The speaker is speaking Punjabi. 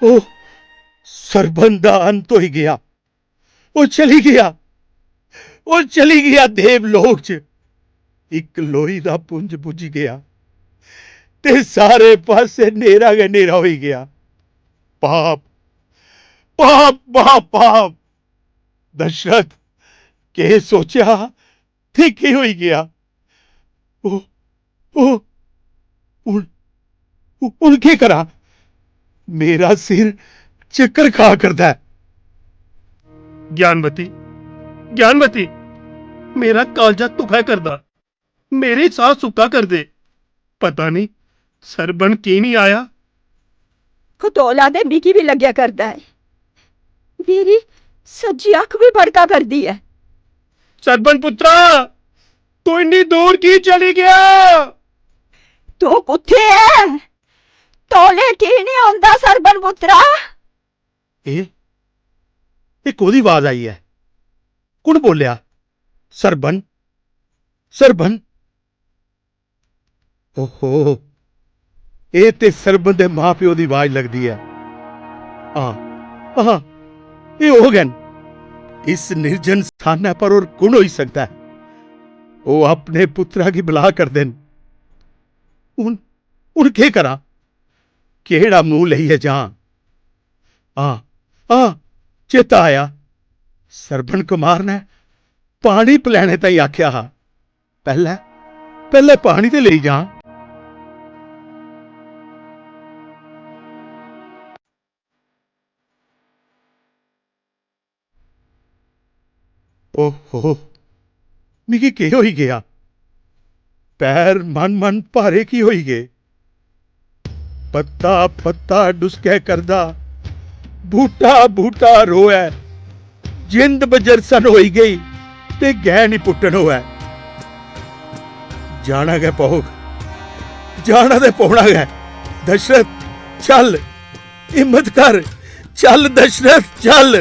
ਉਹ ਸਰਬਨ ਦਾ ਅੰਤ ਹੋਈ ਗਿਆ। ਉਹ ਚਲੀ ਗਿਆ, ਉਹ ਚਲੀ ਗਿਆ ਦੇਵਲੋਕ 'ਚ। ਇੱਕ ਲੋਈ ਦਾ ਪੁੰਜ ਬੁੱਝ ਗਿਆ ਤੇ ਸਾਰੇ ਪਾਸੇ ਹਨੇਰਾ ਹਨੇਰਾ ਹੋਈ ਗਿਆ। ਪਾਪ ਪਾਪ ਪਾਪ ਪਾਪ। ਦਸ਼ਰਥ ਕੀ ਸੋਚਿਆ ਤੇ ਕੀ ਹੋਈ ਗਿਆ। ਉਹ ਉਹ ਹੁਣ ਕੀ ਕਰਾਂ? ਮੇਰਾ ਸਿਰ ਚੱਕਰ ਖਾ ਕਰਦਾ ਹੈ। ਗਿਆਨਵਤੀ, ਗਿਆਨਵਤੀ, ਮੇਰਾ ਕਾਲਜਾ ਧੁਖਾ ਕਰਦਾ, ਮੇਰੇ ਸਾਹ ਸੁੱਕਾ ਕਰ ਦੇ। ਪਤਾ ਨਹੀਂ ਸਰਬਨ ਕੀ ਨਹੀਂ ਆਇਆ। ਖਟੋਲਾ ਦੇ ਮਿਕੀ ਵੀ ਲੱਗਿਆ ਕਰਦਾ ਹੈ। ਮੇਰੀ ਸੱਜੀ ਅੱਖ ਵੀ ਭੜਕਾ ਕਰਦੀ ਹੈ। ਸਰਬਨ ਪੁੱਤਰਾ, ਤੂੰ ਇੰਨੀ ਦੂਰ ਕੀ ਚਲੀ ਗਿਆ? ਤੂੰ ਕਿੱਥੇ ਹੈ? ਤੋਲੇ ਕੀ ਨਹੀਂ ਆਉਂਦਾ ਸਰਬਨ ਪੁੱਤਰਾ? ਇਹ ਕੋਦੀ ਆਵਾਜ਼ ਆਈ ਹੈ? ਕੌਣ ਬੋਲਿਆ? ਸਰਬਨ, ਸਰਬਨ। ਓਹੋ, ਇਹ ਤੇ ਸਰਬਨ ਦੇ ਮਾਂ ਪਿਓ ਦੀ ਆਵਾਜ਼ ਲੱਗਦੀ ਹੈ। ਇਹ ਹੋ ਗਏ। ਇਸ निर्जन स्थान पर और कौन हो सकता है? वो अपने पुत्रा की बुला कर देन। उन के करा? केड़ा मुंह लईए जहां चेता आया। सरबन कुमार ने पानी पिलाने ताई आख्या हा। पहले पानी ते ले जा। ओहो, मिगी के होई गया? पैर मन मन भारे की होई गए। पत्ता पत्ता डुसके करदा, बूटा बूटा रोए। जिंद बजरसन होई गई ते गैन ही पुट्टन होए। जाना गै पौग, जाना ते पौना गै। दशरथ चल, हिम्मत कर, चल दशरथ चल।